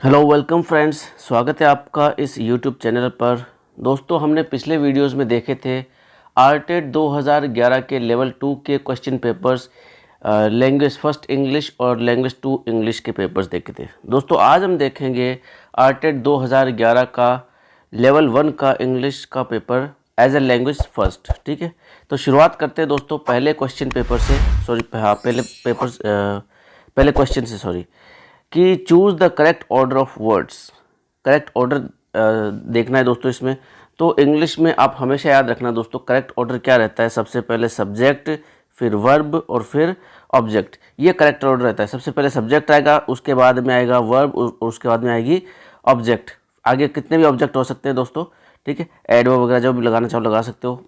Hello welcome friends, स्वागत है आपका इस यूट्यूब चैनल पर। दोस्तों, हमने पिछले वीडियोस में देखे थे आरटेड 2011 के लेवल 2 के question papers, language first English और लैंग्वेज 2 इंग्लिश के पेपर्स देखे थे। दोस्तों, आज हम देखेंगे आरटेड 2011 का लेवल 1 का इंग्लिश का paper as a language first. ठीक है, तो शुरुआत करते हैं दोस्तों पहले क्वेश्चन पेपर से। पहले क्वेश्चन से कि choose the correct order of words. Correct order देखना है दोस्तों इसमें। तो इंग्लिश में आप हमेशा याद रखना दोस्तों, करेक्ट ऑर्डर क्या रहता है। सबसे पहले सब्जेक्ट, फिर वर्ब और फिर ऑब्जेक्ट। ये करेक्ट ऑर्डर रहता है। सबसे पहले सब्जेक्ट आएगा, उसके बाद में आएगा वर्ब और उसके बाद में आएगी ऑब्जेक्ट। आगे कितने भी ऑब्जेक्ट हो सकते हैं दोस्तों, ठीक है, एडवर्ब वगैरह जो भी लगाना चाहो लगा सकते हो,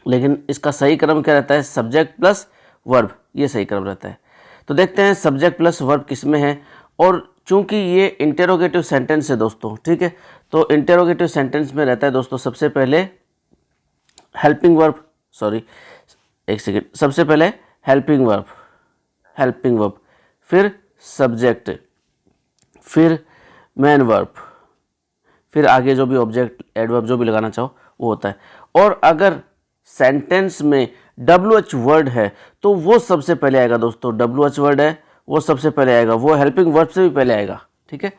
लेकिन इसका सही क्रम क्या रहता है, सब्जेक्ट प्लस वर्ब, ये सही क्रम रहता है। तो देखते हैं सब्जेक्ट प्लस वर्ब किस में है। और चूंकि ये इंटेरोगेटिव सेंटेंस है दोस्तों, ठीक है, तो इंटेरोगेटिव सेंटेंस में रहता है दोस्तों सबसे पहले हेल्पिंग वर्ब, सबसे पहले हेल्पिंग वर्ब, फिर सब्जेक्ट, फिर मेन वर्ब, फिर आगे जो भी ऑब्जेक्ट एडवर्ब जो भी लगाना चाहो वो होता है। और अगर सेंटेंस में WH वर्ड है तो वो सबसे पहले आएगा दोस्तों। WH वर्ड है वो सबसे पहले आएगा, वो हेल्पिंग वर्ब से भी पहले आएगा। ठीक है,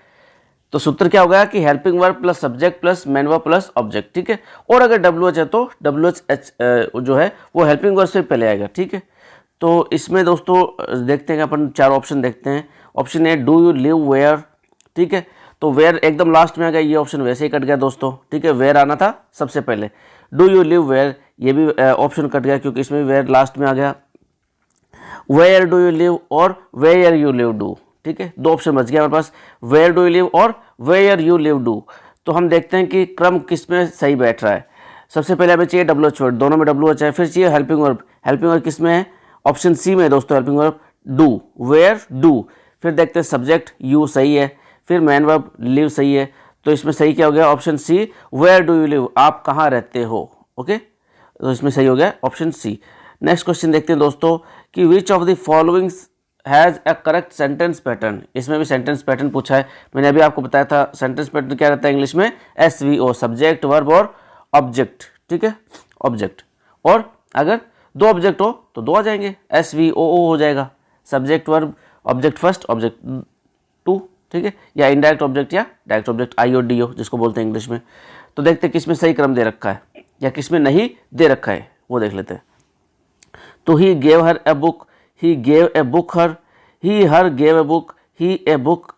तो सूत्र क्या होगा कि helping verb plus subject plus main verb plus object. ठीक है, और अगर WH है तो WH जो है वो हेल्पिंग वर्ब से पहले आएगा। ठीक है, तो इसमें दोस्तों देखते हैं अपन चार ऑप्शन देखते हैं। Option A, do you live where. ठीक है, तो वेयर एकदम लास्ट में आ गया, ये ऑप्शन वैसे ही कट गया दोस्तों। ठीक है, वेयर आना था सबसे पहले। डू यू लिव वेयर, ये भी ऑप्शन कट गया क्योंकि इसमें वेयर लास्ट में आ गया। वेयर डू यू लिव और वेयर यू लिव डू। ठीक है, दो ऑप्शन बच गया हमारे पास, वेयर डू यू लिव और वेयर यू लिव डू। तो हम देखते हैं कि क्रम किस में सही बैठ रहा है। सबसे पहले हमें चाहिए WH वर्ड, दोनों में WH है। फिर चाहिए हेल्पिंग वर्ब, हेल्पिंग वर्ब किस में है, ऑप्शन सी में है दोस्तों, helping verb do, where do. फिर देखते हैं सब्जेक्ट यू सही है, फिर मेन वर्ब लिव सही है। तो इसमें सही क्या हो गया, option C, where do you live, आप कहाँ रहते हो। ओके, तो इसमें सही हो गया ऑप्शन सी। नेक्स्ट क्वेश्चन देखते हैं दोस्तों कि विच of the followings has A correct sentence pattern. इसमें भी सेंटेंस पैटर्न पूछा है। मैंने अभी आपको बताया था सेंटेंस पैटर्न क्या रहता है इंग्लिश में, SVO, सब्जेक्ट वर्ब और ऑब्जेक्ट। ठीक है, ऑब्जेक्ट, और अगर दो ऑब्जेक्ट हो तो दो आ जाएंगे, SVOO हो जाएगा, subject verb object first object two. ठीक है, या इनडायरेक्ट ऑब्जेक्ट या डायरेक्ट ऑब्जेक्ट, IODO जिसको बोलते हैं इंग्लिश में। तो देखते हैं किसमें सही क्रम दे रखा है या किसमें नहीं दे रखा है, वो देख लेते हैं। तो he gave her a book, he gave a book her, he her gave a book, he a book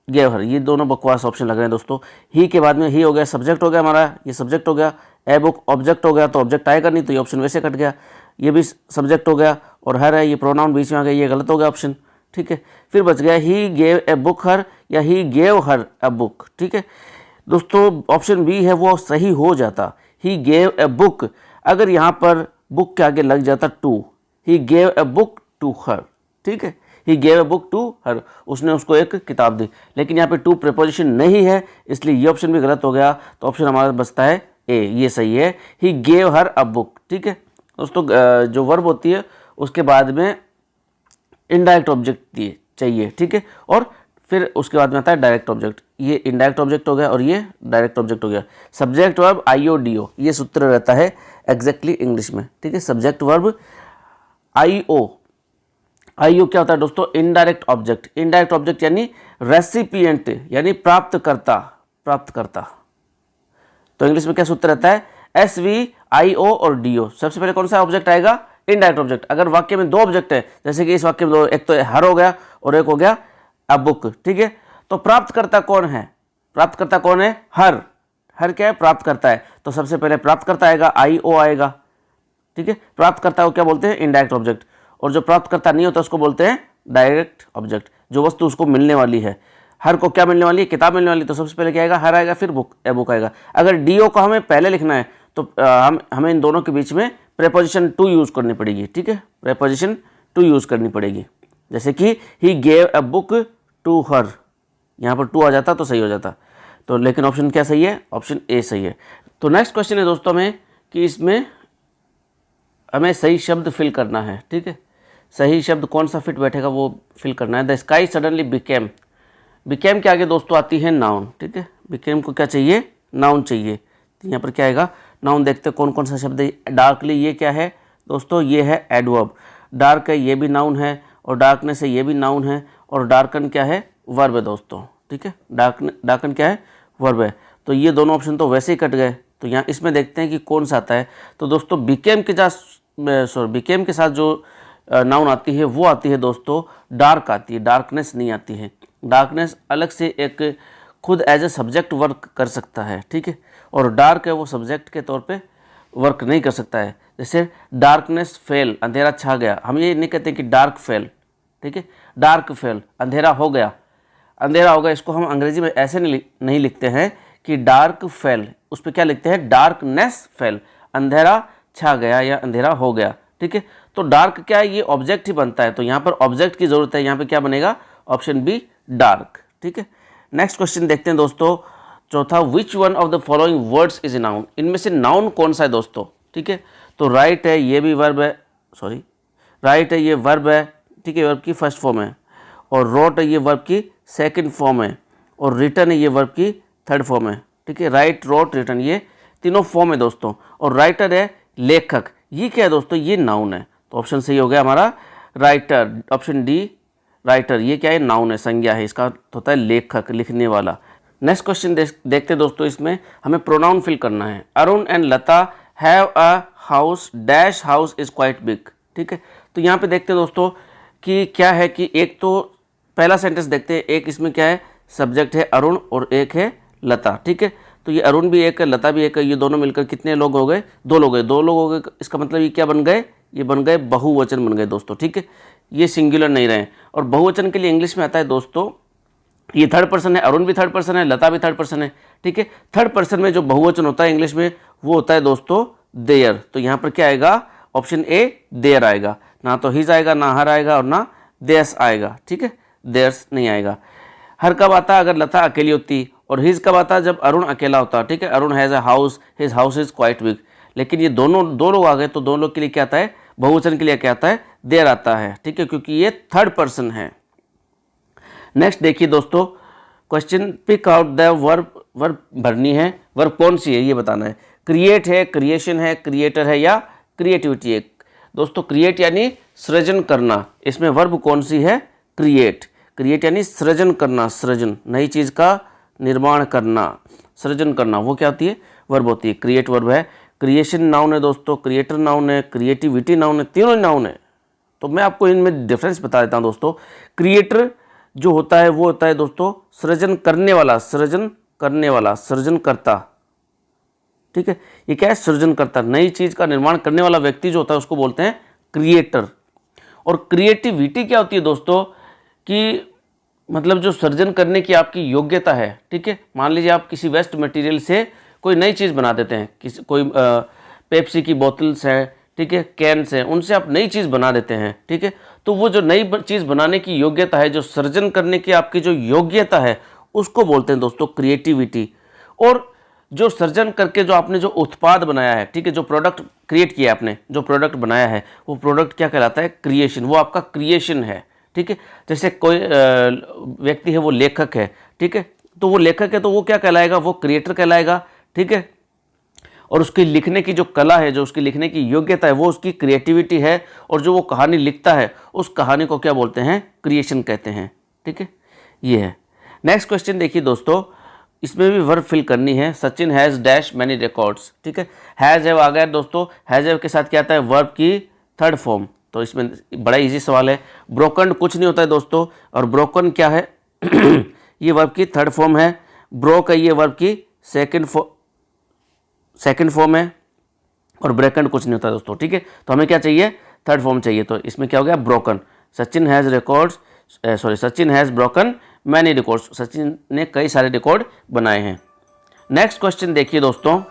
gave her. ये दोनों बकवास ऑप्शन लग रहे हैं दोस्तों। ही के बाद में ही हो गया, सब्जेक्ट हो गया हमारा, ये सब्जेक्ट हो गया। ए बुक ऑब्जेक्ट हो गया तो ऑब्जेक्ट आएगा नहीं, तो ये ऑप्शन वैसे कट गया। ये भी सब्जेक्ट हो गया और हर है, ये प्रोनाउन बीच में आ गया, ये गलत हो गया ऑप्शन। ठीक है, फिर बच गया ही गेव ए बुक हर या he gave her a book. ठीक है दोस्तों, ऑप्शन बी है वो सही हो जाता, ही गेव ए बुक। अगर यहाँ पर बुक के आगे लग जाता to, he gave a book to her. ठीक है, he gave a book to her, उसने उसको एक किताब दी। लेकिन यहाँ पे टू प्रीपोजिशन नहीं है, इसलिए ये ऑप्शन भी गलत हो गया। तो ऑप्शन हमारा बचता है ए, ये सही है, he gave her a book. ठीक है दोस्तों, जो वर्ब होती है उसके बाद में इनडायरेक्ट ऑब्जेक्ट चाहिए। ठीक है, और फिर उसके बाद में आता है डायरेक्ट ऑब्जेक्ट। ये इनडायरेक्ट ऑब्जेक्ट हो गया और ये डायरेक्ट ऑब्जेक्ट हो गया। सब्जेक्ट वर्ब IODO, ये सूत्र रहता है एग्जैक्टली इंग्लिश में। ठीक है, सब्जेक्ट वर्ब IO क्या होता है दोस्तों, इनडायरेक्ट ऑब्जेक्ट। इनडायरेक्ट ऑब्जेक्ट यानी रेसिपिएंट, यानी प्राप्तकर्ता। तो इंग्लिश में क्या सूत्र रहता है, SVIO और DO। सबसे पहले कौन सा ऑब्जेक्ट आएगा, इनडायरेक्ट ऑब्जेक्ट। अगर वाक्य में दो ऑब्जेक्ट है, जैसे कि इस वाक्य में दो, एक तो हर हो गया और एक हो गया अ बुक। ठीक है, तो प्राप्तकर्ता कौन है, प्राप्तकर्ता कौन है, हर। हर क्या है, प्राप्तकर्ता है। तो सबसे पहले प्राप्तकर्ता आएगा, IO आएगा। ठीक है, प्राप्तकर्ता को क्या बोलते हैं, इनडायरेक्ट ऑब्जेक्ट। और जो प्राप्तकर्ता नहीं होता उसको बोलते हैं डायरेक्ट ऑब्जेक्ट, जो वस्तु उसको मिलने वाली है। हर को क्या मिलने वाली है, किताब मिलने वाली है, तो सबसे पहले क्या आएगा, हर आएगा, फिर बुक, ए बुक आएगा। अगर DO को हमें पहले लिखना है तो हमें इन दोनों के बीच में प्रेपोजिशन टू यूज करनी पड़ेगी। ठीक है, प्रेपोजिशन टू यूज करनी पड़ेगी। जैसे कि he gave a book to her, यहाँ पर टू आ जाता तो सही हो जाता। तो लेकिन ऑप्शन क्या सही है, ऑप्शन ए सही है। तो नेक्स्ट क्वेश्चन है दोस्तों में कि इसमें हमें सही शब्द फिल करना है। ठीक है, सही शब्द कौन सा फिट बैठेगा वो फिल करना है। The sky suddenly became, became के आगे दोस्तों आती है नाउन, ठीक है। बिकेम को क्या चाहिए, नाउन चाहिए। तो यहाँ पर क्या आएगा, नाउन। देखते हैं कौन कौन सा शब्द है। डार्कली, ये क्या है दोस्तों, ये है एडवर्ब। डार्क है, ये भी नाउन है, और डार्कनेस है, ये भी नाउन है, और डार्कन क्या है, वर्ब है दोस्तों, ठीक है। डार्कन क्या है, वर्ब है। तो ये दोनों ऑप्शन तो वैसे ही कट गए। तो यहाँ इसमें देखते हैं कि कौन सा आता है। तो दोस्तों बिकेम के साथ जो नाउन आती है वो आती है दोस्तों डार्क आती है, डार्कनेस नहीं आती है। डार्कनेस अलग से एक खुद एज ए सब्जेक्ट वर्क कर सकता है, ठीक है। और डार्क है वो सब्जेक्ट के तौर पे वर्क नहीं कर सकता है। जैसे डार्कनेस फेल, अंधेरा छा गया, हम ये नहीं कहते कि डार्क फेल, ठीक है। डार्क फेल, अंधेरा हो गया, अंधेरा हो गया, इसको हम अंग्रेजी में ऐसे नहीं लिखते हैं कि डार्क फेल, उस पर क्या लिखते हैं, डार्कनेस फेल, अंधेरा छा गया या अंधेरा हो गया, ठीक है। तो डार्क क्या है, ये ऑब्जेक्ट ही बनता है। तो यहाँ पर ऑब्जेक्ट की जरूरत है, यहाँ पे क्या बनेगा, ऑप्शन बी डार्क, ठीक है। नेक्स्ट क्वेश्चन देखते हैं दोस्तों, चौथा, which one of the following words is a noun. इनमें से नाउन कौन सा है दोस्तों, ठीक है। तो राइट है, ये भी वर्ब है, सॉरी राइट है, ये वर्ब है, ठीक है, वर्ब की फर्स्ट फॉर्म है। और रोट है, ये वर्ब की सेकंड फॉर्म है। और रिटन है, ये वर्ब की थर्ड फॉर्म है, ठीक है। राइट, रोट, रिटन, ये तीनों फॉर्म है दोस्तों। और राइटर है, लेखक, ये क्या है दोस्तों, ये नाउन है। तो ऑप्शन सही हो गया हमारा राइटर, ऑप्शन डी राइटर। ये क्या है, नाउन है, संज्ञा है, इसका होता है लेखक, लिखने वाला। नेक्स्ट क्वेश्चन देखते हैं दोस्तों, इसमें हमें प्रोनाउन फिल करना है। Arun and Lata have a house dash house is quite big, ठीक है। तो यहाँ पे देखते हैं दोस्तों कि क्या है कि एक तो पहला सेंटेंस देखते हैं, एक इसमें क्या है, सब्जेक्ट है अरुण और एक है लता, ठीक है। तो ये अरुण भी एक है, लता भी एक है, ये दोनों मिलकर कितने लोग हो गए, दो लोग हो गए। इसका मतलब ये क्या बन गए, ये बन गए बहुवचन बन गए दोस्तों, ठीक है। ये सिंगुलर नहीं रहे। और बहुवचन के लिए इंग्लिश में आता है दोस्तों, ये थर्ड पर्सन है, अरुण भी थर्ड पर्सन है, लता भी थर्ड पर्सन है, ठीक है। थर्ड पर्सन में जो बहुवचन होता है इंग्लिश में वो होता है दोस्तों देयर। तो यहाँ पर क्या आएगा, ऑप्शन ए देयर आएगा, ना तो हिज आएगा, ना हर आएगा, और ना देयर्स आएगा, ठीक है। देयर्स नहीं आएगा। हर कब आता अगर लता अकेली होती, और हिज कब आता जब अरुण अकेला होता, ठीक है। Arun has a house, his house is quite big. लेकिन ये दो लोग आ गए, तो दो लोग के लिए क्या आता है, बहुवचन के लिए क्या आता है, देयर आता है, ठीक है, क्योंकि ये थर्ड पर्सन है। नेक्स्ट देखिए दोस्तों question, pick out the verb, verb भरनी है, वर्ब कौन सी है ये बताना है। क्रिएट है, क्रिएशन है, क्रिएटर है, या क्रिएटिविटी है। दोस्तों क्रिएट यानी सृजन करना, इसमें वर्ब कौन सी है, क्रिएट। क्रिएट यानी सृजन करना, सृजन, नई चीज़ का निर्माण करना, सृजन करना, वो क्या होती है, वर्ब होती है, क्रिएट वर्ब है। क्रिएशन नाउन है दोस्तों, क्रिएटर नाउन है, क्रिएटिविटी नाउन है, तीनों नाउन है। तो मैं आपको इनमें डिफरेंस बता देता हूँ दोस्तों। क्रिएटर जो होता है वो होता है दोस्तों सृजन करने वाला, सृजन करने वाला, सृजन करता, ठीक है। ये क्या है, सृजन करता, नई चीज़ का निर्माण करने वाला व्यक्ति जो होता है उसको बोलते हैं क्रिएटर। और क्रिएटिविटी क्या होती है दोस्तों, कि मतलब जो सृजन करने की आपकी योग्यता है, ठीक है। मान लीजिए आप किसी वेस्ट मटेरियल से कोई नई चीज़ बना देते हैं, कोई पेप्सी की बोतल्स है, ठीक है, कैन्स हैं, उनसे आप नई चीज़ बना देते हैं, ठीक है। तो वो जो नई चीज़ बनाने की योग्यता है, जो सृजन करने की आपकी जो योग्यता है, उसको बोलते हैं दोस्तों क्रिएटिविटी। और जो सृजन करके जो आपने जो उत्पाद बनाया है, ठीक है, जो प्रोडक्ट क्रिएट किया आपने, जो प्रोडक्ट बनाया है, वो प्रोडक्ट क्या कहलाता है, क्रिएशन, वो आपका क्रिएशन है, ठीक है। जैसे कोई व्यक्ति है वो लेखक है, ठीक है, तो वो लेखक है तो वो क्या कहलाएगा, वो क्रिएटर कहलाएगा, ठीक है। और उसकी लिखने की जो कला है, जो उसकी लिखने की योग्यता है, वो उसकी क्रिएटिविटी है। और जो वो कहानी लिखता है उस कहानी को क्या बोलते हैं, क्रिएशन कहते हैं, ठीक है। ये है। नेक्स्ट क्वेश्चन देखिए दोस्तों, इसमें भी वर्ब फिल करनी है। Sachin has dash many records, ठीक है। हैज़ है आ गया दोस्तों, हैज़ है के साथ क्या आता है, वर्ब की थर्ड फॉर्म। तो इसमें बड़ा इजी सवाल है। ब्रोकन कुछ नहीं होता है दोस्तों, और ब्रोकन क्या है ये वर्ब की थर्ड फॉर्म है। ब्रोक है ये वर्ब की सेकंड फॉर्म है। और ब्रेकन कुछ नहीं होता दोस्तों, ठीक है। तो हमें क्या चाहिए, थर्ड फॉर्म चाहिए। तो इसमें क्या हो गया, broken. Sachin has records, Sachin has broken many records, Sachin ने कई सारे रिकॉर्ड बनाए हैं। नेक्स्ट क्वेश्चन देखिए दोस्तों,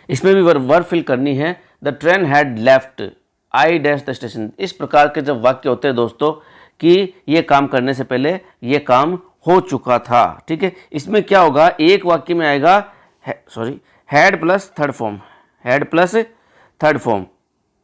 इसमें भी वर्ब फिल करनी है। The train had left I dash the station. इस प्रकार के जब वाक्य होते हैं दोस्तों कि ये काम करने से पहले ये काम हो चुका था, ठीक है। इसमें क्या होगा, एक वाक्य में आएगा had plus third form, had plus third form,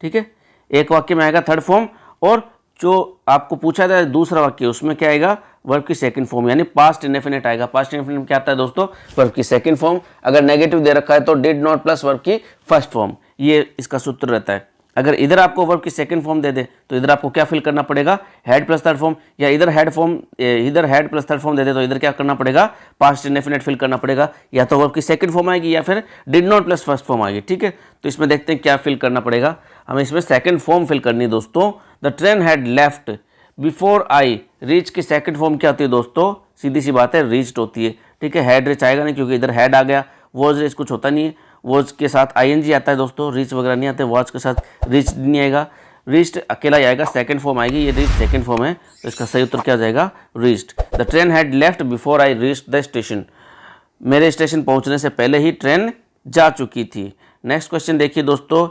ठीक है। एक वाक्य में आएगा थर्ड फॉर्म और जो आपको पूछा था दूसरा वाक्य, उसमें क्या आएगा, वर्ब की सेकंड फॉर्म यानी पास्ट इंडेफिनिट आएगा। पास्ट इंडेफिनिट क्या आता है दोस्तों, वर्ब की सेकंड फॉर्म। अगर नेगेटिव दे रखा है तो डिड नॉट प्लस वर्ब की फर्स्ट फॉर्म, ये इसका सूत्र रहता है। अगर इधर आपको वर्ब की सेकंड फॉर्म दे दे तो इधर आपको क्या फिल करना पड़ेगा, हेड प्लस थर्ड फॉर्म, या इधर हेड प्लस थर्ड फॉर्म दे दे तो इधर क्या करना पड़ेगा, पास्ट इंडेफिनिट फिल करना पड़ेगा। या तो वर्ब की सेकंड फॉर्म आएगी या फिर did not plus first form आएगी। ठीक है, तो इसमें देखते हैं क्या फिल करना पड़ेगा। हमें इसमें सेकंड फॉर्म फिल करनी है दोस्तों। The train had left before I, reach की सेकंड फॉर्म क्या होती है दोस्तों, सीधी सी बात है, रीच्ड होती है। ठीक है, हेड रीच आएगा नहीं क्योंकि इधर हेड आ गया, वॉज रीच कुछ होता नहीं है, वॉज के साथ आईएनजी आता है दोस्तों, रीच वगैरह नहीं आते, वॉज के साथ रीच नहीं आएगा, रीच्ड अकेला ही आएगा, सेकंड फॉर्म आएगी, ये रीच सेकंड फॉर्म है, तो इसका सही उत्तर क्या हो जाएगा, reached. The train had left before I reached the station, मेरे स्टेशन पहुंचने से पहले ही ट्रेन जा चुकी थी। नेक्स्ट क्वेश्चन देखिए दोस्तों,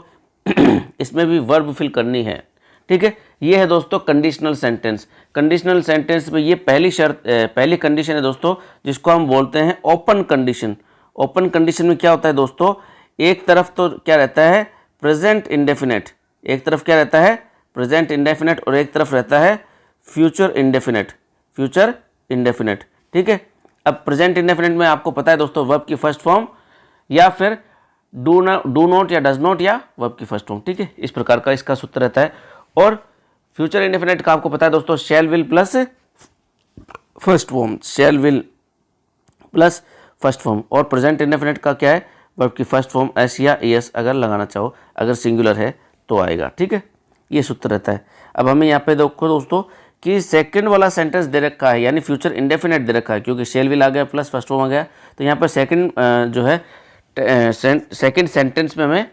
इसमें भी वर्ब फिल करनी है। ठीक है, ये है दोस्तों कंडीशनल सेंटेंस। कंडीशनल सेंटेंस में ये पहली कंडीशन है दोस्तों, जिसको हम बोलते हैं ओपन कंडीशन। ओपन कंडीशन में क्या होता है दोस्तों, एक तरफ तो क्या रहता है, प्रेजेंट इंडेफिनेट, एक तरफ क्या रहता है, प्रेजेंट इंडेफिनेट, और एक तरफ रहता है फ्यूचर इंडेफिनेट, फ्यूचर इंडेफिनेट। ठीक है, अब प्रेजेंट इंडेफिनेट में आपको पता है दोस्तों वर्ब की फर्स्ट फॉर्म या फिर डू नॉट या डज नॉट या वर्ब की फर्स्ट फॉर्म। ठीक है, इस प्रकार का इसका सूत्र रहता है। और फ्यूचर इंडेफिनेट का आपको पता है दोस्तों, शैल will plus first form, shell will plus first form. और प्रेजेंट इंडेफिनेट का क्या है, वर्ब की फर्स्ट फॉर्म एस या एस अगर लगाना चाहो, अगर सिंगुलर है तो आएगा। ठीक है, ये सूत्र रहता है। अब हमें यहाँ पे देखो दोस्तों कि सेकंड वाला सेंटेंस दे रखा है, यानी फ्यूचर इंडेफिनेट दे रखा है, क्योंकि शैल विल आ गया प्लस फर्स्ट फॉर्म आ गया, तो यहाँ पर सेकंड जो है सेकंड सेंटेंस में हमें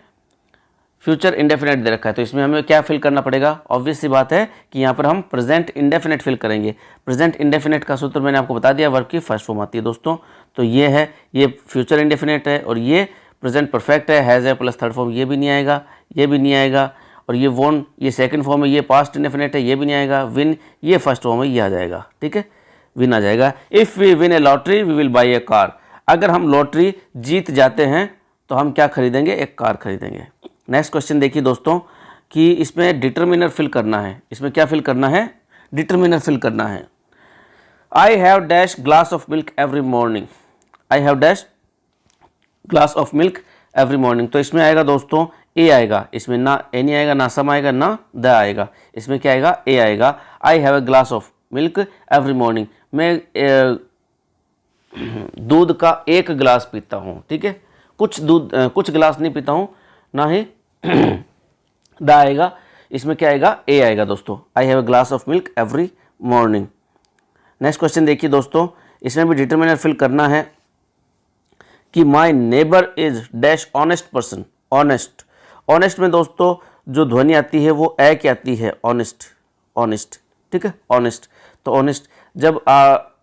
फ्यूचर इंडेफिनेट दे रखा है, तो इसमें हमें क्या फिल करना पड़ेगा, ऑब्वियस सी बात है कि यहाँ पर हम प्रेजेंट इंडेफिनेट फिल करेंगे। प्रेजेंट इंडेफिनेट का सूत्र मैंने आपको बता दिया, वर्ब की फर्स्ट फॉर्म आती है दोस्तों। तो ये है, ये फ्यूचर इंडेफिनेट है, और ये प्रेजेंट परफेक्ट है, हैज़ है प्लस थर्ड फॉर्म, ये भी नहीं आएगा, ये भी नहीं आएगा, और ये वोन ये सेकंड फॉर्म है, ये पास्ट इंडेफिनेट है, ये भी नहीं आएगा, विन ये फर्स्ट फॉर्म है, ये आ जाएगा। ठीक है, विन आ जाएगा। If we win a lottery we will buy a car, अगर हम लॉटरी जीत जाते हैं तो हम क्या खरीदेंगे, एक कार खरीदेंगे। नेक्स्ट क्वेश्चन देखिए दोस्तों कि इसमें डिटर्मिनर फिल करना है। इसमें क्या फिल करना है, डिटर्मिनर फिल करना है। I have dash glass of milk every morning, I have dash glass of milk every morning, तो इसमें आएगा दोस्तों ए आएगा, इसमें ना ए नहीं आएगा, ना सम आएगा, ना द आएगा, इसमें क्या आएगा, ए आएगा। I have a glass of milk every morning, मैं दूध का एक गिलास पीता हूँ। ठीक है, कुछ गिलास नहीं पीता हूँ, ना ही द आएगा, इसमें क्या आएगा, ए आएगा दोस्तों। I have a glass of milk every morning. Next question देखिए दोस्तों, इसमें भी डिटर्मिनर फिल करना है कि माई neighbour is dash honest person. Honest, honest में दोस्तों जो ध्वनि आती है वो ए की आती है, ऑनेस्ट, ऑनेस्ट। ठीक है, ऑनेस्ट, तो ऑनेस्ट जब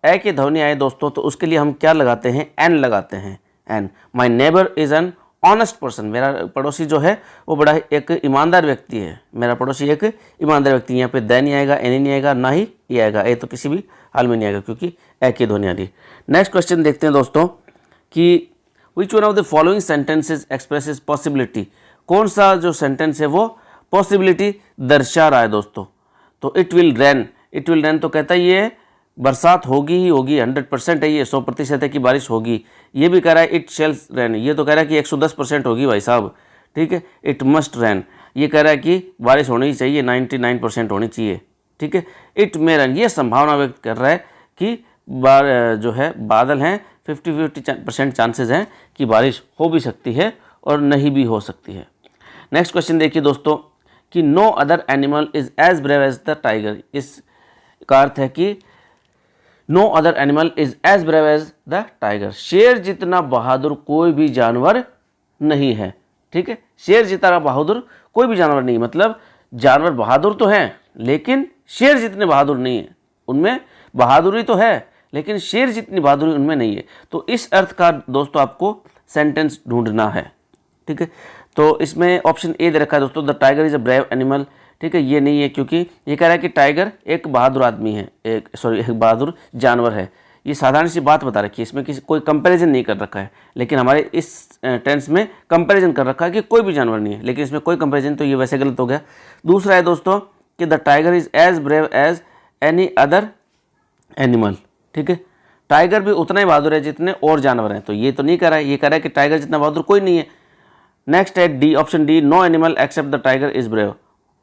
ए की ध्वनि आए दोस्तों तो उसके लिए हम क्या लगाते हैं, एन लगाते हैं, an. My neighbour is an honest person, मेरा पड़ोसी जो है वो बड़ा एक ईमानदार व्यक्ति है, मेरा पड़ोसी एक ईमानदार व्यक्ति। यहाँ पे द नहीं आएगा, एन नहीं आएगा, ना ही ये आएगा, ए तो किसी भी हाल में नहीं आएगा क्योंकि ए की ध्वनि आ रही है। नेक्स्ट क्वेश्चन देखते हैं दोस्तों कि which one of the following sentences expresses possibility, कौन सा जो सेंटेंस है वो पॉसिबिलिटी दर्शा रहा है दोस्तों। तो it will rain, it will rain तो कहता है ये बरसात होगी ही होगी, 100% है, ये 100% है कि बारिश होगी। ये भी कह रहा है इट शेल रेन, ये तो कह रहा है कि 110% होगी भाई साहब। ठीक है, इट मस्ट रेन, ये कह रहा है कि बारिश होनी ही चाहिए, 99% होनी चाहिए। ठीक है, इट मे रेन, ये संभावना व्यक्त कर रहा है कि जो है बादल हैं, 50-50% चांसेस हैं कि बारिश हो भी सकती है और नहीं भी हो सकती है। नेक्स्ट क्वेश्चन देखिए दोस्तों कि no other animal is as brave as the tiger, इसका अर्थ है कि no other animal is as brave as the tiger, शेर जितना बहादुर कोई भी जानवर नहीं है। ठीक है, शेर जितना बहादुर कोई भी जानवर नहीं, मतलब जानवर बहादुर तो हैं लेकिन शेर जितने बहादुर नहीं है, उनमें बहादुरी तो है लेकिन शेर जितनी बहादुरी उनमें नहीं है। तो इस अर्थ का दोस्तों आपको सेंटेंस ढूंढना है। ठीक है, तो इसमें ऑप्शन ए दे रखा है दोस्तों, the tiger is a brave animal. ठीक है, ये नहीं है क्योंकि ये कह रहा है कि टाइगर एक बहादुर आदमी है, एक बहादुर जानवर है। ये साधारण सी बात बता रखी है, इसमें किसी कोई कंपैरिजन नहीं कर रखा है, लेकिन हमारे इस टेंस में कंपैरिजन कर रखा है कि कोई भी जानवर नहीं है, लेकिन इसमें कोई कंपैरिजन, तो ये वैसे गलत हो गया। दूसरा है दोस्तों कि the tiger is as brave as any other animal, ठीक है, टाइगर भी उतना ही बहादुर है जितने और जानवर हैं। तो ये तो नहीं कह रहा है, ये कह रहा है कि टाइगर जितना बहादुर कोई नहीं है। नेक्स्ट है D, option D, no animal except the tiger is brave.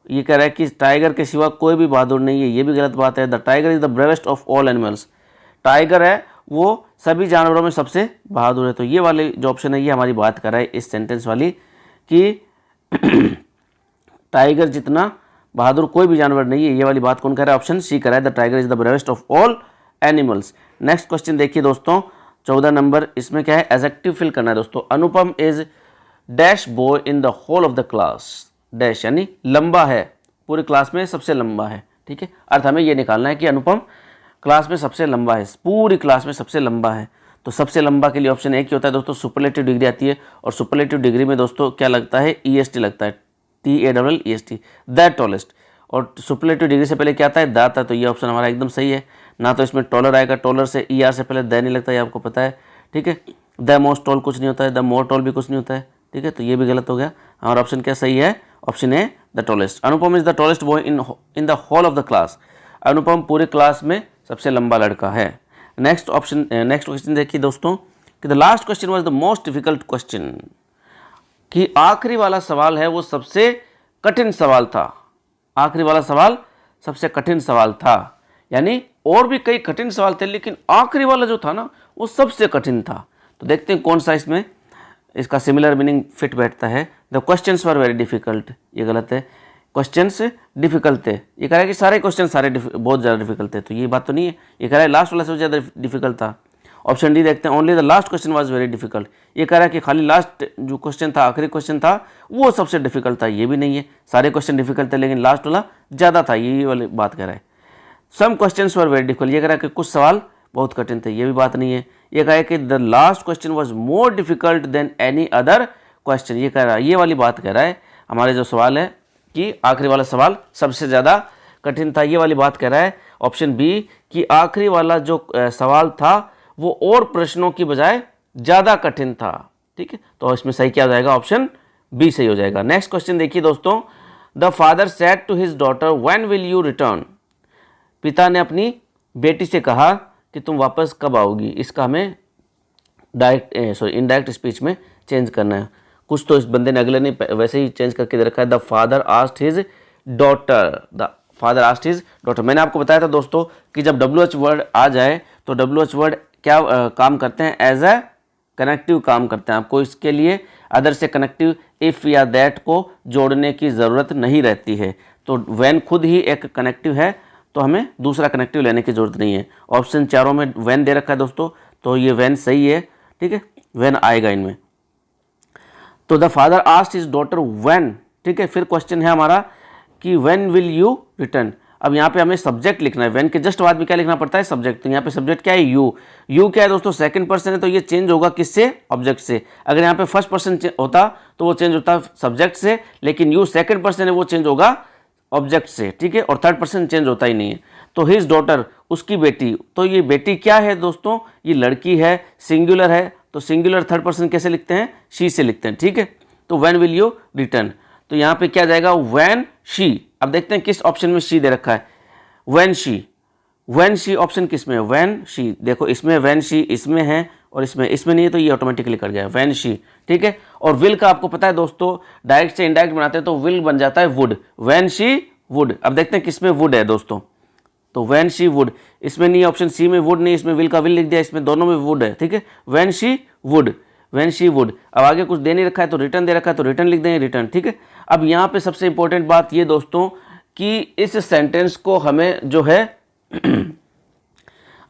ये कह रहा है कि टाइगर के सिवा कोई भी बहादुर नहीं है, ये भी गलत बात है। The tiger is the bravest of all animals, tiger है वो सभी जानवरों में सबसे बहादुर है। तो ये वाली जो ऑप्शन है ये हमारी बात कर रहा है इस सेंटेंस वाली कि टाइगर जितना बहादुर कोई भी जानवर नहीं है, ये वाली बात कौन कह रहा है? ऑप्शन सी कर रहा है, the tiger is the bravest of all animals. Next question देखिए दोस्तों 14 नंबर, इसमें क्या है? एडजेक्टिव फिल करना है दोस्तों। Anupam is dash boy in the whole of the class, dash यानी लंबा है, पूरी क्लास में सबसे लंबा है, ठीक है। अर्थ हमें ये निकालना है कि अनुपम क्लास में सबसे लंबा है, पूरी क्लास में सबसे लंबा है। तो सबसे लंबा के लिए ऑप्शन एक ही होता है दोस्तों, सुपरलेटिव डिग्री आती है, और सुपरलेटिव डिग्री में दोस्तों क्या लगता है? EST लगता है, TAEEST, द टॉलेस्ट। और सुपरलेटिव डिग्री से पहले क्या आता है? द आता है। तो ये ऑप्शन हमारा एकदम सही है। ना तो इसमें टॉलर आएगा, टॉलर से ER से पहले द नहीं लगता, ये आपको पता है, ठीक है। द मोस्ट टॉल कुछ नहीं होता है, द मोर टॉल भी कुछ नहीं होता है, ठीक है। तो ये भी गलत हो गया। हमारा ऑप्शन क्या सही है? Option A, the tallest. Anupam is the tallest boy in the whole of the class, Anupam पूरे क्लास में सबसे लंबा लड़का है। नेक्स्ट क्वेश्चन देखिए दोस्तों कि the last question was the most difficult question, कि आखिरी वाला सवाल है वो सबसे कठिन सवाल था। आखिरी वाला सवाल सबसे कठिन सवाल था, यानी और भी कई कठिन सवाल थे लेकिन आखिरी वाला जो था ना वो सबसे कठिन था। तो देखते हैं कौन सा इसमें इसका सिमिलर मीनिंग फिट बैठता है। The questions were very difficult, ये गलत है। क्वेश्चंस डिफिकल्ट थे, ये कह रहा है कि सारे क्वेश्चन बहुत ज़्यादा डिफिकल्ट थे, तो ये बात तो नहीं है। ये कह रहा है लास्ट वाला सबसे ज़्यादा डिफिकल्ट था। ऑप्शन डी देखते हैं, only the last question was very difficult, ये कह रहा है कि खाली लास्ट जो क्वेश्चन था, आखिरी क्वेश्चन था वो सबसे डिफिकल्ट था, ये भी नहीं है। सारे क्वेश्चन डिफिकल्ट थे लेकिन लास्ट वाला ज़्यादा था, ये वाली बात कह रहा है। Some questions were very difficult, ये कह रहा है कि कुछ सवाल बहुत कठिन थे, ये भी बात नहीं है। ये कह रहा है कि the last question was more difficult than any other question, ये कह रहा है, ये वाली बात कह रहा है। हमारे जो सवाल है कि आखिरी वाला सवाल सबसे ज़्यादा कठिन था, ये वाली बात कह रहा है। ऑप्शन बी कि आखिरी वाला जो सवाल था वो और प्रश्नों की बजाय ज़्यादा कठिन था, ठीक है। तो इसमें सही क्या हो जाएगा? ऑप्शन बी सही हो जाएगा। नेक्स्ट क्वेश्चन देखिए दोस्तों, the father said to his daughter when will you return, पिता ने अपनी बेटी से कहा कि तुम वापस कब आओगी। इसका हमें इनडायरेक्ट स्पीच में चेंज करना है। कुछ तो इस बंदे ने अगले ने वैसे ही चेंज करके दे रखा है, the father asked his daughter, the father asked his daughter. मैंने आपको बताया था दोस्तों कि जब WH वर्ड आ जाए तो WH वर्ड क्या काम करते हैं? एज अ कनेक्टिव काम करते हैं। आपको इसके लिए अदर से कनेक्टिव इफ़ या दैट को जोड़ने की ज़रूरत नहीं रहती है। तो व्हेन खुद ही एक कनेक्टिव है तो हमें दूसरा कनेक्टिव लेने की ज़रूरत नहीं है। ऑप्शन चारों में व्हेन दे रखा है दोस्तों, तो ये व्हेन सही है, ठीक है, व्हेन आएगा इनमें। तो the father asked his daughter when, ठीक है। फिर क्वेश्चन है हमारा कि व्हेन विल यू रिटर्न। अब यहाँ पे हमें सब्जेक्ट लिखना है, व्हेन के जस्ट बाद में क्या लिखना पड़ता है? सब्जेक्ट। तो यहाँ पे सब्जेक्ट क्या है? यू। यू क्या है दोस्तों? सेकंड पर्सन है, तो ये चेंज होगा किससे? ऑब्जेक्ट से। अगर यहाँ पे फर्स्ट पर्सन होता तो वो चेंज होता सब्जेक्ट से, लेकिन यू सेकंड पर्सन है वो चेंज होगा ऑब्जेक्ट से, ठीक है। और थर्ड पर्सन चेंज होता ही नहीं है। तो हिज डॉटर, उसकी बेटी, तो ये बेटी क्या है दोस्तों? ये लड़की है, सिंगुलर है, तो सिंगुलर थर्ड पर्सन कैसे लिखते हैं? शी से लिखते हैं, ठीक है। तो व्हेन विल यू रिटर्न, तो यहाँ पे क्या जाएगा? When she. अब देखते हैं किस ऑप्शन में शी दे रखा है। When she, when she option किस में है? When she. देखो इसमें व्हेन शी इसमें है और इसमें नहीं है, तो ये ऑटोमेटिकली कर गया व्हेन शी, ठीक है। और विल का आपको पता है दोस्तों, डायरेक्ट से इनडायरेक्ट बनाते हैं तो विल बन जाता है वुड, व्हेन शी वुड। अब देखते हैं किस में वुड है दोस्तों, तो व्हेन शी वुड, इसमें नहीं, ऑप्शन सी में वुड नहीं, इसमें विल का विल लिख दिया, इसमें दोनों में वुड है, ठीक है। When she would, when she would. अब आगे कुछ दे नहीं रखा है तो रिटर्न दे रखा है, तो रिटर्न लिख देंगे, रिटर्न, ठीक है। अब यहाँ पे सबसे इंपॉर्टेंट बात ये दोस्तों कि इस सेंटेंस को हमें जो है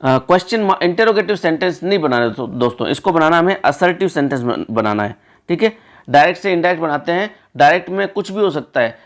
क्वेश्चन इंटरोगेटिव सेंटेंस नहीं बनाना दोस्तों, इसको बनाना हमें असर्टिव सेंटेंस बनाना है, ठीक है। डायरेक्ट से इनडायरेक्ट बनाते हैं, डायरेक्ट में कुछ भी हो सकता है,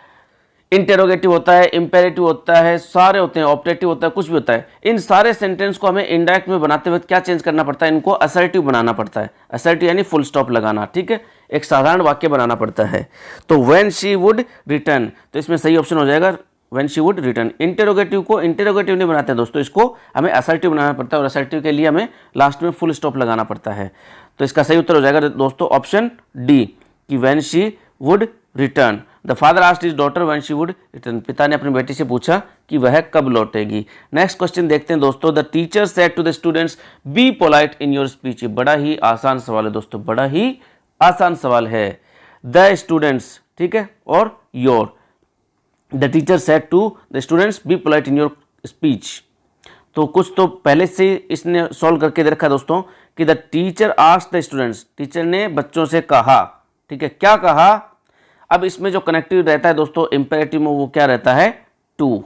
इंटेरोगेटिव होता है, इंपेरेटिव होता है, सारे होते हैं, ऑप्टेटिव होता है, कुछ भी होता है। इन सारे सेंटेंस को हमें इनडायरेक्ट में बनाते हुए क्या चेंज करना पड़ता है? इनको असर्टिव बनाना पड़ता है। असर्टिव यानी फुल स्टॉप लगाना, ठीक है, एक साधारण वाक्य बनाना पड़ता है। तो व्हेन शी वुड रिटर्न, तो इसमें सही ऑप्शन हो जाएगा when she would return. Interrogative को इंटेरोगेटिव नहीं बनाते हैं दोस्तों, इसको हमें असर्टिव बनाना पड़ता है, और असर्टिव के लिए हमें लास्ट में फुल स्टॉप लगाना पड़ता है। तो इसका सही उत्तर हो जाएगा दोस्तों ऑप्शन डी, कि when she would return. The father asked his daughter when she would return. पिता ने अपनी बेटी से पूछा कि वह कब लौटेगी। नेक्स्ट क्वेश्चन देखते हैं दोस्तों। The teacher said to the students be polite in your speech. बड़ा ही आसान सवाल है दोस्तों, बड़ा ही आसान सवाल है। द स्टूडेंट्स, ठीक है, और your. The teacher said to the students be polite in your speech. तो कुछ तो पहले से इसने सॉल्व करके दे रखा है दोस्तों कि the teacher asked the students, teacher ने बच्चों से कहा, ठीक है, क्या कहा। अब इसमें जो कनेक्टिव रहता है दोस्तों इंपेरेटिव में, वो क्या रहता है, टू।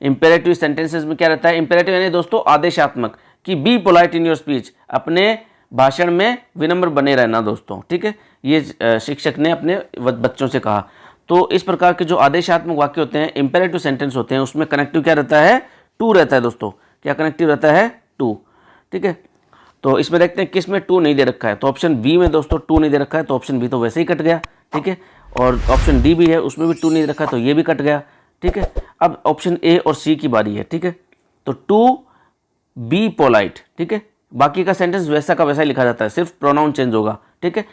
इंपेरेटिव सेंटेंसेस में क्या रहता है, इंपेरेटिव यानी दोस्तों आदेशात्मक, कि B polite in your speech, अपने भाषण में विनम्र बने रहना दोस्तों, ठीक है। ये शिक्षक ने अपने बच्चों से कहा। तो इस प्रकार के जो आदेशात्मक वाक्य होते हैं, इंपेरेटिव सेंटेंस होते हैं, उसमें कनेक्टिव क्या रहता है, टू रहता है दोस्तों। क्या कनेक्टिव रहता है, टू, ठीक है। तो इसमें देखते हैं किस में टू नहीं दे रखा है, तो ऑप्शन बी में दोस्तों टू नहीं दे रखा है, तो ऑप्शन बी तो वैसे ही कट गया, ठीक है। और ऑप्शन डी भी है, उसमें भी टू नहीं दे रखा है, तो ये भी कट गया, ठीक है। अब ऑप्शन ए और सी की बारी है, ठीक है। तो टू बी पोलाइट, ठीक है, बाकी का सेंटेंस वैसा का वैसा ही लिखा जाता है, सिर्फ प्रोनाउन चेंज होगा, ठीक है।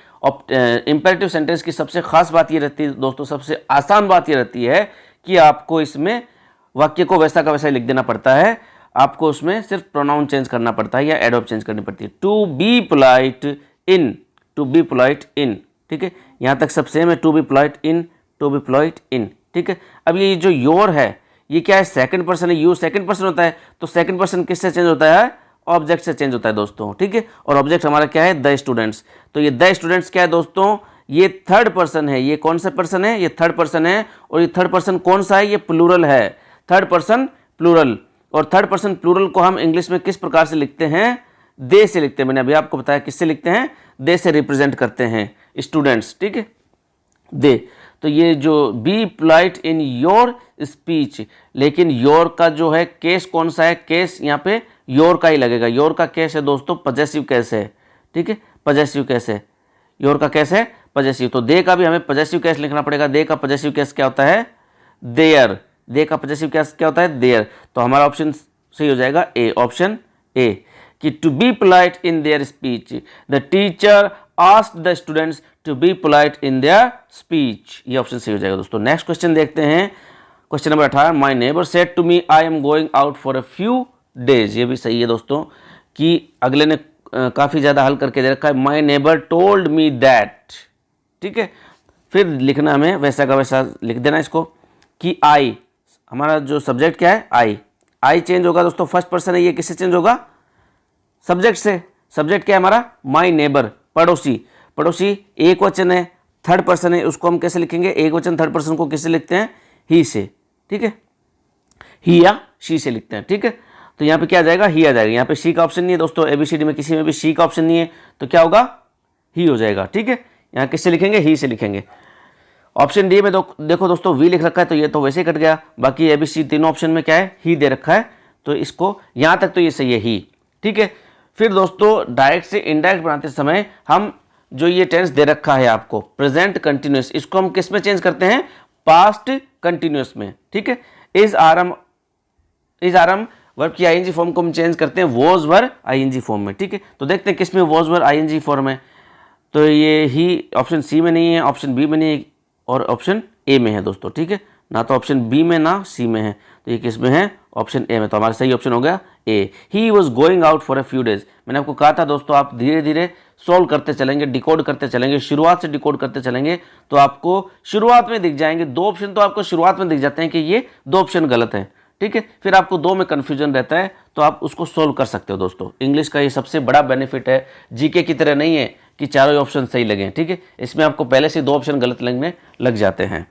इंपेरेटिव सेंटेंस की सबसे खास बात ये रहती है दोस्तों, सबसे आसान बात ये रहती है कि आपको इसमें वाक्य को वैसा का वैसा ही लिख देना पड़ता है, आपको उसमें सिर्फ प्रोनाउन चेंज करना पड़ता है या एडवर्ब चेंज करनी पड़ती है। To be polite in, to be polite in, ठीक है, यहाँ तक सब सेम है, to be polite in, to be polite in, ठीक है। अब ये जो योर है, ये क्या है, सेकंड पर्सन है, यू सेकंड पर्सन होता है, तो सेकंड पर्सन किससे चेंज होता है, ऑब्जेक्ट से चेंज होता है दोस्तों, ठीक है। और ऑब्जेक्ट हमारा क्या है, द स्टूडेंट्स। तो ये द स्टूडेंट्स क्या है दोस्तों, ये थर्ड पर्सन है। ये कौन सा पर्सन है, ये थर्ड पर्सन है। और ये थर्ड पर्सन कौन सा है, ये प्लूरल है, थर्ड पर्सन प्लूरल। और थर्ड पर्सन प्लूरल को हम इंग्लिश में किस प्रकार से लिखते हैं, दे से लिखते हैं। मैंने अभी आपको बताया किससे लिखते हैं, दे से रिप्रेजेंट करते हैं स्टूडेंट्स, ठीक है, दे। तो ये जो B polite in your speech, लेकिन योर का जो है केस कौन सा है, केस यहाँ पे योर का ही लगेगा। योर का केस है दोस्तों पजेसिव केस है, ठीक है, पजेसिव केस है, योर का केस है पजेसिव। तो दे का भी हमें पजेसिव केस लिखना पड़ेगा। दे का पजेसिव केस क्या होता है, देयर। दे का पजेसिव केस क्या होता है, देयर। तो हमारा ऑप्शन सही हो जाएगा ए, ऑप्शन ए, कि to be polite in their speech, the teacher asked the students to be polite in their speech. ये ऑप्शन सही हो जाएगा दोस्तों। नेक्स्ट क्वेश्चन देखते हैं, question number 18। My neighbour said to me I am going out for a few days. ये भी सही है दोस्तों, कि अगले ने काफ़ी ज़्यादा हल करके दे रखा है, my neighbour told me that, ठीक है। फिर लिखना हमें वैसा का वैसा लिख देना इसको, कि आई, हमारा जो सब्जेक्ट क्या है, आई। आई चेंज होगा दोस्तों, फर्स्ट पर्सन है, ये किससे चेंज होगा, सब्जेक्ट से। सब्जेक्ट क्या है हमारा, माय नेबर, पड़ोसी। पड़ोसी एक वचन है, थर्ड पर्सन है, उसको हम कैसे लिखेंगे, एक वचन थर्ड पर्सन को किससे लिखते हैं, ही से, ठीक है, ही या शी से लिखते हैं, ठीक है। तो यहाँ पे क्या आ जाएगा, ही आ जाएगा। यहाँ पे शी का ऑप्शन नहीं है दोस्तों, एबीसीडी में किसी में भी शी का ऑप्शन नहीं है, तो क्या होगा, ही हो जाएगा, ठीक है। यहाँ किससे लिखेंगे, ही से लिखेंगे। ऑप्शन डी में देखो दोस्तों वी लिख रखा है, तो ये तो वैसे ही कट गया। बाकी एबीसी तीनों ऑप्शन में क्या है, ही दे रखा है, तो इसको यहाँ तक तो ये सही है, ही, ठीक है। फिर दोस्तों डायरेक्ट से इनडायरेक्ट बनाते समय हम जो ये टेंस दे रखा है आपको, प्रेजेंट कंटिन्यूस, इसको हम किस में चेंज करते हैं, पास्ट कंटिन्यूस में, ठीक है। इज आरम वर्ब की आईएनजी फॉर्म को हम चेंज करते हैं वॉज वर आईएनजी फॉर्म में, ठीक है। तो देखते हैं किसमें वॉज वर आईएनजी फॉर्म है, तो ये ही ऑप्शन सी में नहीं है, ऑप्शन बी में नहीं है, और ऑप्शन ए में है दोस्तों, ठीक है। ना तो ऑप्शन बी में ना सी में है, तो ये किस में है, ऑप्शन ए में। तो हमारा सही ऑप्शन हो गया A, he was going out for a few days. मैंने आपको कहा था दोस्तों, आप धीरे धीरे सॉल्व करते चलेंगे, डिकोड करते चलेंगे, शुरुआत से डिकोड करते चलेंगे, तो आपको शुरुआत में दिख जाएंगे दो ऑप्शन, तो आपको शुरुआत में दिख जाते हैं कि ये दो ऑप्शन गलत है, ठीक है। फिर आपको दो में कन्फ्यूजन रहता है, तो आप उसको सोल्व कर सकते हो दोस्तों। इंग्लिश का ये सबसे बड़ा बेनिफिट है, जीके की तरह नहीं है कि चारों ऑप्शन सही लगे, ठीक है। इसमें आपको पहले से दो ऑप्शन गलत लगने लग जाते हैं,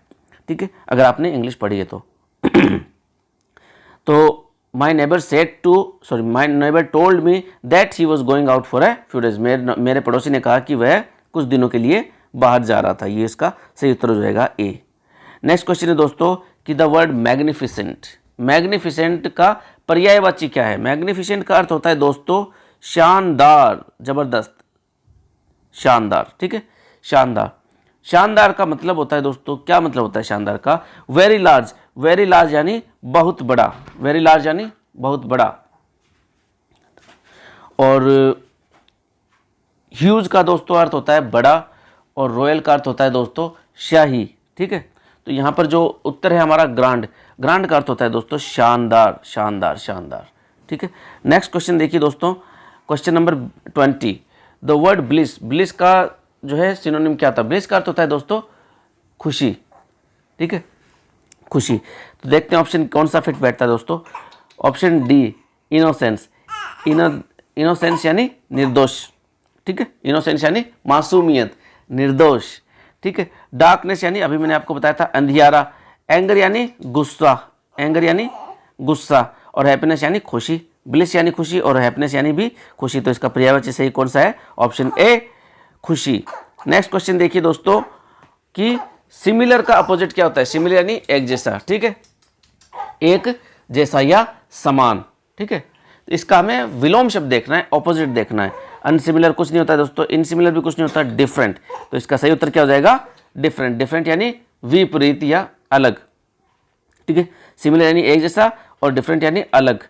ठीक है, अगर आपने इंग्लिश पढ़ी है तो। तो my neighbour told me that he was going out for a few days. मेरे पड़ोसी ने कहा कि वह कुछ दिनों के लिए बाहर जा रहा था। ये इसका सही उत्तर हो जाएगा ए। नेक्स्ट क्वेश्चन है दोस्तों कि द वर्ड मैग्निफिसेंट, मैग्निफिसेंट का पर्यायवाची क्या है। मैग्निफिसेंट का अर्थ होता है दोस्तों शानदार, जबरदस्त, शानदार, ठीक है, शानदार। शानदार का मतलब होता है दोस्तों, क्या मतलब होता है शानदार का, वेरी लार्ज, वेरी लार्ज यानी बहुत बड़ा, वेरी लार्ज यानी बहुत बड़ा। और ह्यूज का दोस्तों अर्थ होता है बड़ा, और रॉयल का अर्थ होता है दोस्तों शाही, ठीक है। तो यहाँ पर जो उत्तर है हमारा ग्रांड, ग्रांड का अर्थ होता है दोस्तों शानदार, शानदार, शानदार, ठीक है। नेक्स्ट क्वेश्चन देखिए दोस्तों, question number 20। The word bliss, bliss का जो है सिनोनिम क्या था? ब्लिस का अर्थ होता है दोस्तों खुशी, ठीक है, खुशी। तो देखते हैं ऑप्शन कौन सा फिट बैठता है दोस्तों। ऑप्शन डी इनोसेंस, इनोसेंस यानी निर्दोष, ठीक है, इनोसेंस यानी मासूमियत, निर्दोष, ठीक है। डार्कनेस यानी अभी मैंने आपको बताया था अंधियारा, एंगर यानी गुस्सा, एंगर यानी गुस्सा, और हैप्पीनेस यानी खुशी। ब्लिस यानी खुशी और हैप्पीनेस यानी भी खुशी। तो इसका पर्यायवाची सही कौन सा है? ऑप्शन ए खुशी। नेक्स्ट क्वेश्चन देखिए दोस्तों कि सिमिलर का अपोजिट क्या होता है? सिमिलर यानी एक जैसा, ठीक है, एक जैसा या समान, ठीक है। तो इसका हमें विलोम शब्द देखना है, ऑपोजिट देखना है। अनसिमिलर कुछ नहीं होता है दोस्तों, इनसिमिलर भी कुछ नहीं होता, डिफरेंट। तो इसका सही उत्तर क्या हो जाएगा? डिफरेंट। डिफरेंट यानी विपरीत या अलग, ठीक है। सिमिलर यानी एक जैसा और डिफरेंट यानी अलग।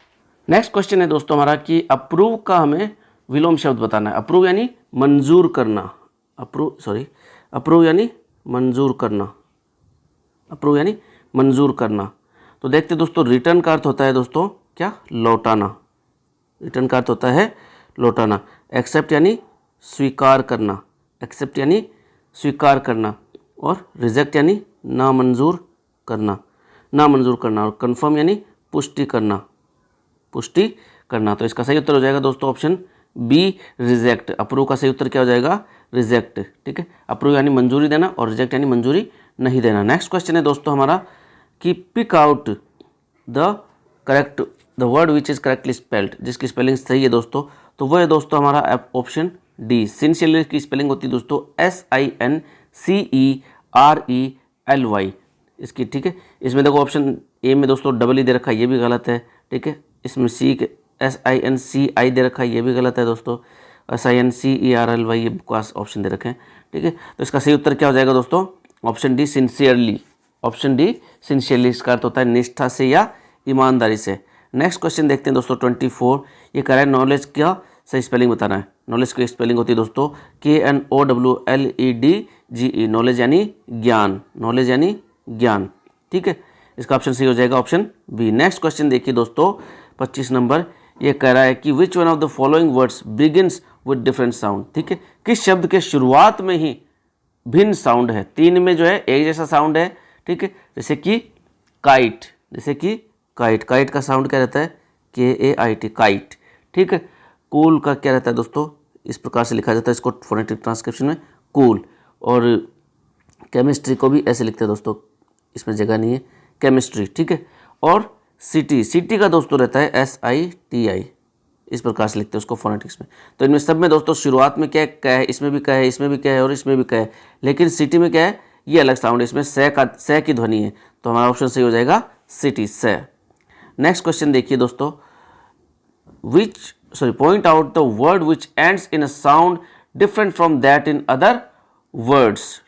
नेक्स्ट क्वेश्चन है दोस्तों हमारा कि अप्रूव का हमें विलोम शब्द बताना है। अप्रूव यानी मंजूर करना, अप्रूव यानी मंजूर करना, अप्रूव यानी मंजूर करना। तो देखते दोस्तों, रिटर्न का अर्थ होता है दोस्तों क्या? लौटाना, रिटर्न का अर्थ होता है लौटाना। एक्सेप्ट यानी स्वीकार करना, एक्सेप्ट यानी स्वीकार करना, और रिजेक्ट यानी नामंजूर करना, नामंजूर करना, और कन्फर्म यानी पुष्टि करना, पुष्टि करना। तो इसका सही उत्तर हो जाएगा दोस्तों ऑप्शन बी रिजेक्ट। अप्रूव का सही उत्तर क्या हो जाएगा? रिजेक्ट, ठीक है। अप्रूव यानी मंजूरी देना और रिजेक्ट यानी मंजूरी नहीं देना। नेक्स्ट क्वेश्चन है दोस्तों हमारा कि pick out the correct the word which is correctly spelled, जिसकी स्पेलिंग सही है दोस्तों, तो वह है दोस्तों हमारा ऑप्शन डी। सिंसियरली की स्पेलिंग होती है दोस्तों SINCERELY इसकी, ठीक है। इसमें देखो ऑप्शन ए में दोस्तों डबल ई दे रखा है, ये भी गलत है, ठीक है। इसमें SINCI दे रखा है, ये भी गलत है दोस्तों। SINCERLY ये बकवास ऑप्शन दे रखे हैं, ठीक है। तो इसका सही उत्तर क्या हो जाएगा दोस्तों? Option D sincerely, option D sincerely. इसका अर्थ होता है निष्ठा से या ईमानदारी से। नेक्स्ट क्वेश्चन देखते हैं दोस्तों 24। ये कह रहा है नॉलेज क्या सही स्पेलिंग बताना है। नॉलेज की स्पेलिंग होती है दोस्तों KNOWLEDGE, नॉलेज यानी ज्ञान, नॉलेज यानी ज्ञान, ठीक है। इसका ऑप्शन सही हो जाएगा ऑप्शन बी। नेक्स्ट क्वेश्चन देखिए दोस्तों 25 नंबर। ये कह रहा है कि which one of the following words begins with different sound, ठीक है। किस शब्द के शुरुआत में ही भिन्न साउंड है? तीन में जो है एक जैसा साउंड है, ठीक है। जैसे कि काइट, जैसे कि काइट, काइट का साउंड क्या रहता है? KAIT, काइट, ठीक है। कूल का क्या रहता है दोस्तों? इस प्रकार से लिखा जाता है इसको फोनेटिक ट्रांसक्रिप्शन में, कूल। और केमिस्ट्री को भी ऐसे लिखते हैं दोस्तों, इसमें जगह नहीं है, केमिस्ट्री, ठीक है। और सिटी, सिटी का दोस्तों रहता है SITI, इस प्रकार से लिखते हैं उसको फोनेटिक्स में। तो इनमें सब में दोस्तों शुरुआत में क्या है? इसमें भी क्या है, इसमें भी क्या है और इसमें भी क्या है। लेकिन सिटी में क्या है? ये अलग साउंड है, इसमें स की ध्वनि है। तो हमारा ऑप्शन सही हो जाएगा सिटी, स। नेक्स्ट क्वेश्चन देखिए दोस्तों, point out the word which ends in a sound different from that in other words.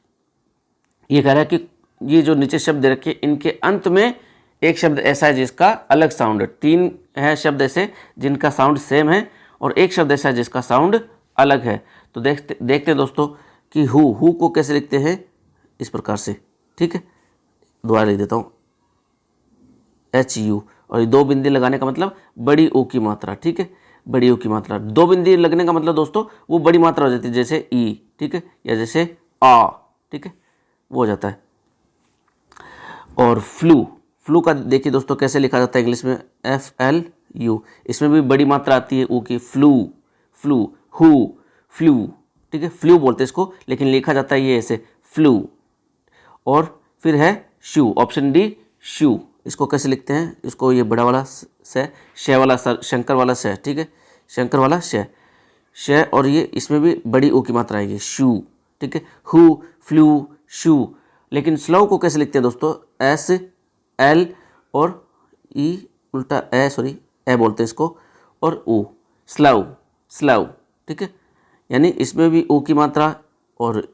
ये कह रहा है कि ये जो नीचे शब्द दे रखे इनके अंत में एक शब्द ऐसा है जिसका अलग साउंड है। तीन है शब्द ऐसे जिनका साउंड सेम है और एक शब्द ऐसा है जिसका साउंड अलग है। तो देखते दोस्तों कि हु को कैसे लिखते हैं, इस प्रकार से, ठीक है। दोबारा लिख देता हूँ HU, और दो बिंदी लगाने का मतलब बड़ी ओ की मात्रा, ठीक है, बड़ी ओ की मात्रा। दो बिंदी लगने का मतलब दोस्तों वो बड़ी मात्रा हो जाती है, जैसे ई, ठीक है, या जैसे आ, ठीक है, वो हो जाता है। और फ्लू का देखिए दोस्तों कैसे लिखा जाता है इंग्लिश में, FLU, इसमें भी बड़ी मात्रा आती है ऊ की, फ्लू, फ्लू, ठीक है, फ्लू बोलते हैं इसको, लेकिन लिखा जाता है ये ऐसे, फ्लू। और फिर है शू, ऑप्शन डी शू। इसको कैसे लिखते हैं? इसको ये बड़ा वाला श वाला शंकर वाला श, ठीक है, शंकर वाला श, और ये इसमें भी बड़ी ओ की मात्रा आएगी, शू, ठीक है, हु, फ्लू, शू। लेकिन स्लो को कैसे लिखते हैं दोस्तों? SL और ई उल्टा ए बोलते हैं इसको, और ऊ, स्लव, ठीक है। यानी इसमें भी ओ की मात्रा और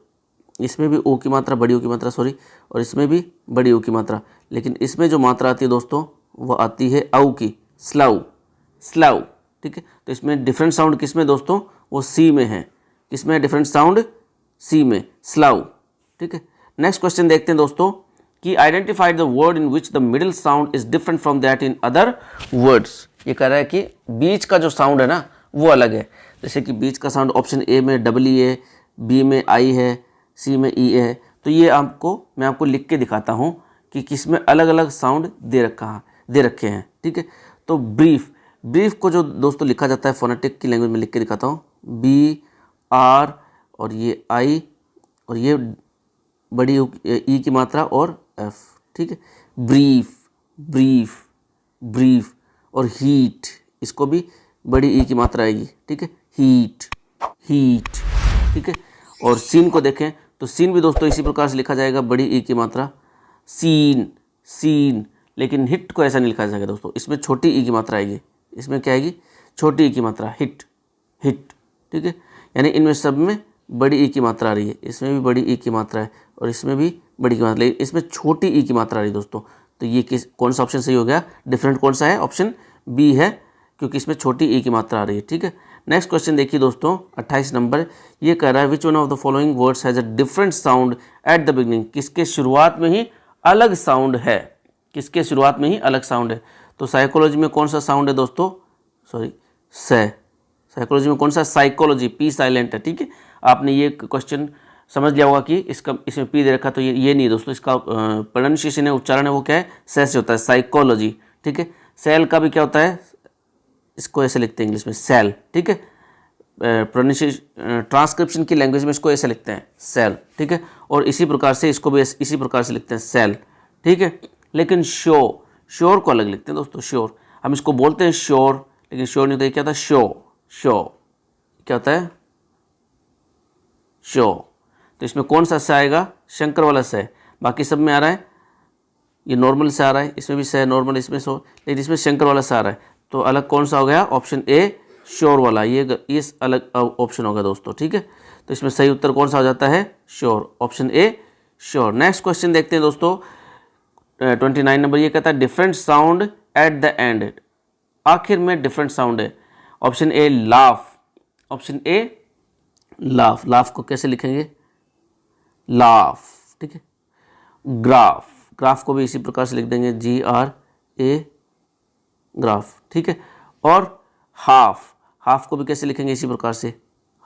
इसमें भी ओ की मात्रा, बड़ी ओ की मात्रा, और इसमें भी बड़ी ओ की मात्रा। लेकिन इसमें जो मात्रा आती है दोस्तों वो आती है औ की, स्लव, ठीक है। तो इसमें डिफरेंट साउंड किसमें दोस्तों? वो सी में है। किसमें डिफरेंट साउंड? सी में, स्लव, ठीक है। नेक्स्ट क्वेश्चन देखते हैं दोस्तों कि identified the word in which the middle sound is different from that in other words. ये कह रहा है कि बीच का जो साउंड है ना वो अलग है। जैसे कि बीच का साउंड ऑप्शन ए में डबल ई है, बी में आई है, सी में ई है। तो ये मैं आपको लिख के दिखाता हूँ कि किस में अलग अलग साउंड दे रखे हैं। ठीक है, तो ब्रीफ को जो दोस्तों लिखा जाता है फोनेटिक की लैंग्वेज में लिख के दिखाता हूँ, बी आर और ये आई और ये बड़ी ई की मात्रा और एफ। ठीक है, ब्रीफ और हीट, इसको भी बड़ी ई की मात्रा आएगी। ठीक है, हीट। ठीक है, और सीन को देखें तो सीन भी दोस्तों इसी प्रकार से लिखा जाएगा, बड़ी ई की मात्रा, सीन। लेकिन हिट को ऐसा नहीं लिखा जाएगा दोस्तों, इसमें छोटी ई की मात्रा आएगी। इसमें क्या आएगी? छोटी ई की मात्रा, हिट। ठीक है, यानी इनमें सब में बड़ी ई की मात्रा आ रही है। इसमें भी बड़ी ई की मात्रा है और इसमें भी बड़ी की मात्रा, लेकिन इसमें छोटी ई की मात्रा आ रही है दोस्तों। तो ये कौन सा ऑप्शन सही हो गया? डिफरेंट कौन सा है? ऑप्शन बी है, क्योंकि इसमें छोटी ई की मात्रा आ रही है। ठीक है, नेक्स्ट क्वेश्चन देखिए दोस्तों 28 नंबर। ये कह रहा है which one of the following words has a different sound at the beginning. किसके शुरुआत में ही अलग साउंड है? किसके शुरुआत में ही अलग साउंड है? तो साइकोलॉजी में कौन सा साउंड है दोस्तों? साइकोलॉजी में कौन सा? साइकोलॉजी, पी साइलेंट है। ठीक है, आपने ये क्वेश्चन समझ लिया होगा कि इसमें पी दे रखा, तो ये नहीं दोस्तों, इसका प्रोनाउंसिएशन है, उच्चारण है, वो क्या है? से होता है, साइकोलॉजी। ठीक है, सेल का भी क्या होता है? इसको ऐसे लिखते हैं इंग्लिश में, सेल। ठीक है, प्रोनाउंसिएशन ट्रांसक्रिप्शन की लैंग्वेज में इसको ऐसे लिखते हैं, सेल। ठीक है, और इसी प्रकार से इसको भी इसी प्रकार से लिखते हैं, सेल। ठीक है, लेकिन श्योर को अलग लिखते हैं दोस्तों। श्योर हम इसको बोलते हैं श्योर, लेकिन श्योर नहीं होता। क्या होता है? शो। क्या होता है? शो। तो इसमें कौन सा स आएगा? शंकर वाला स है। बाकी सब में आ रहा है ये नॉर्मल से आ रहा है, इसमें भी स है नॉर्मल, इसमें सो, लेकिन इसमें शंकर वाला स आ रहा है। तो अलग कौन सा हो गया? ऑप्शन ए, श्योर वाला। ये अलग ऑप्शन होगा दोस्तों। ठीक है, तो इसमें सही उत्तर कौन सा हो जाता है? Sure, option A, sure. Next question देखते हैं दोस्तों 29 नंबर। ये कहता है different sound at the end. आखिर में डिफरेंट साउंड है। Option A laugh, option A laugh को कैसे लिखेंगे? लाफ। ठीक है, ग्राफ को भी इसी प्रकार से लिख देंगे, GRA, ग्राफ। ठीक है, और हाफ को भी कैसे लिखेंगे? इसी प्रकार से,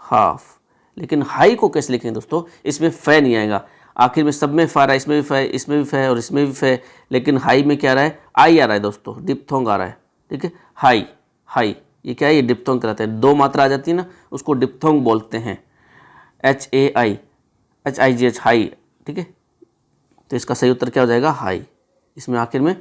हाफ। लेकिन हाई को कैसे लिखेंगे दोस्तों? इसमें फे नहीं आएगा। आखिर में सब में फा रहा है, इसमें भी फे, इसमें भी फे और इसमें भी फे, लेकिन हाई में क्या आ रहा है? आई आ रहा है दोस्तों, डिप्थोंग आ रहा है। ठीक है, हाई ये क्या है? ये डिप्थोंग कहलाता है। दो मात्रा आ जाती है ना, उसको डिप्थोंग बोलते हैं, HAIGH, हाई। ठीक है, तो इसका सही उत्तर क्या हो जाएगा? हाई। इसमें आखिर में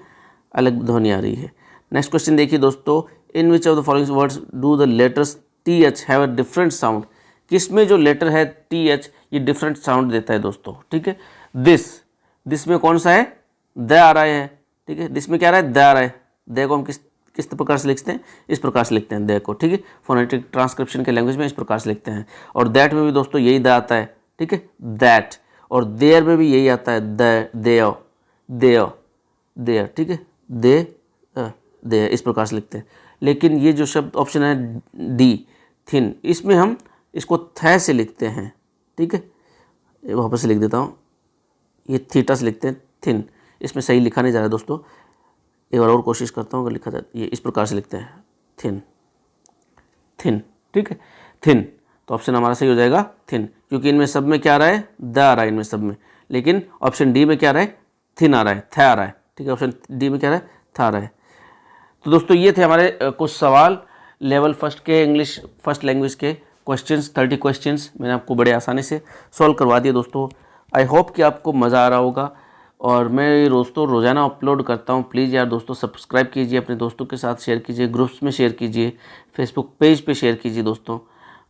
अलग ध्वनि आ रही है। नेक्स्ट क्वेश्चन देखिए दोस्तों, in which of the following words do the letters TH have a different sound. किसमें जो लेटर है TH ये डिफरेंट साउंड देता है दोस्तों। ठीक है, दिस में कौन सा है? द आ रहा है। ठीक है, दिस में क्या आ रहा है? द आ रहा है। द को हम किस प्रकार से लिखते हैं? इस प्रकार से लिखते हैं द को। ठीक है, फोनेटिक ट्रांसक्रिप्शन के लैंग्वेज में इस प्रकार से लिखते हैं। और दैट में भी दोस्तों यही द आता है। ठीक है, दैट। और देयर में भी यही आता है, देयर। ठीक है, दे इस प्रकार से लिखते हैं। लेकिन ये जो शब्द ऑप्शन है डी, थिन, इसमें हम इसको थ से लिखते हैं। ठीक है, वापस से लिख देता हूँ, ये थीटा से लिखते हैं, थिन। इसमें सही लिखा नहीं जा रहा दोस्तों, एक बार और कोशिश करता हूँ अगर लिखा जाए। ये इस प्रकार से लिखते हैं, थिन। ठीक है, थिन। तो ऑप्शन हमारा सही हो जाएगा थिन, क्योंकि इनमें सब में क्या आ रहा है? द आ रहा है इनमें सब में। लेकिन ऑप्शन डी में क्या आ रहा है? थिन आ रहा है, थ आ रहा है। ठीक है, ऑप्शन डी में क्या आ रहा है? थ आ रहा है। तो दोस्तों ये थे हमारे कुछ सवाल लेवल फर्स्ट के इंग्लिश फर्स्ट लैंग्वेज के क्वेश्चंस, 30 क्वेश्चंस मैंने आपको बड़े आसानी से सॉल्व करवा दिए दोस्तों। आई होप कि आपको मज़ा आ रहा होगा। और मैं दोस्तों रोज़ाना अपलोड करता हूँ। प्लीज़ यार दोस्तों सब्सक्राइब कीजिए, अपने दोस्तों के साथ शेयर कीजिए, ग्रुप्स में शेयर कीजिए, फेसबुक पेज पे शेयर कीजिए दोस्तों।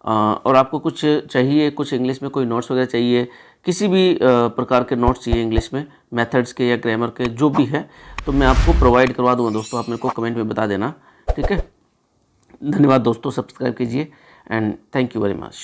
और आपको कुछ चाहिए, कुछ इंग्लिश में कोई नोट्स वगैरह चाहिए, किसी भी प्रकार के नोट्स चाहिए इंग्लिश में, मेथड्स के या ग्रामर के, जो भी है, तो मैं आपको प्रोवाइड करवा दूँगा दोस्तों। आप मेरे को कमेंट में बता देना। ठीक है, धन्यवाद दोस्तों, सब्सक्राइब कीजिए and thank you very much.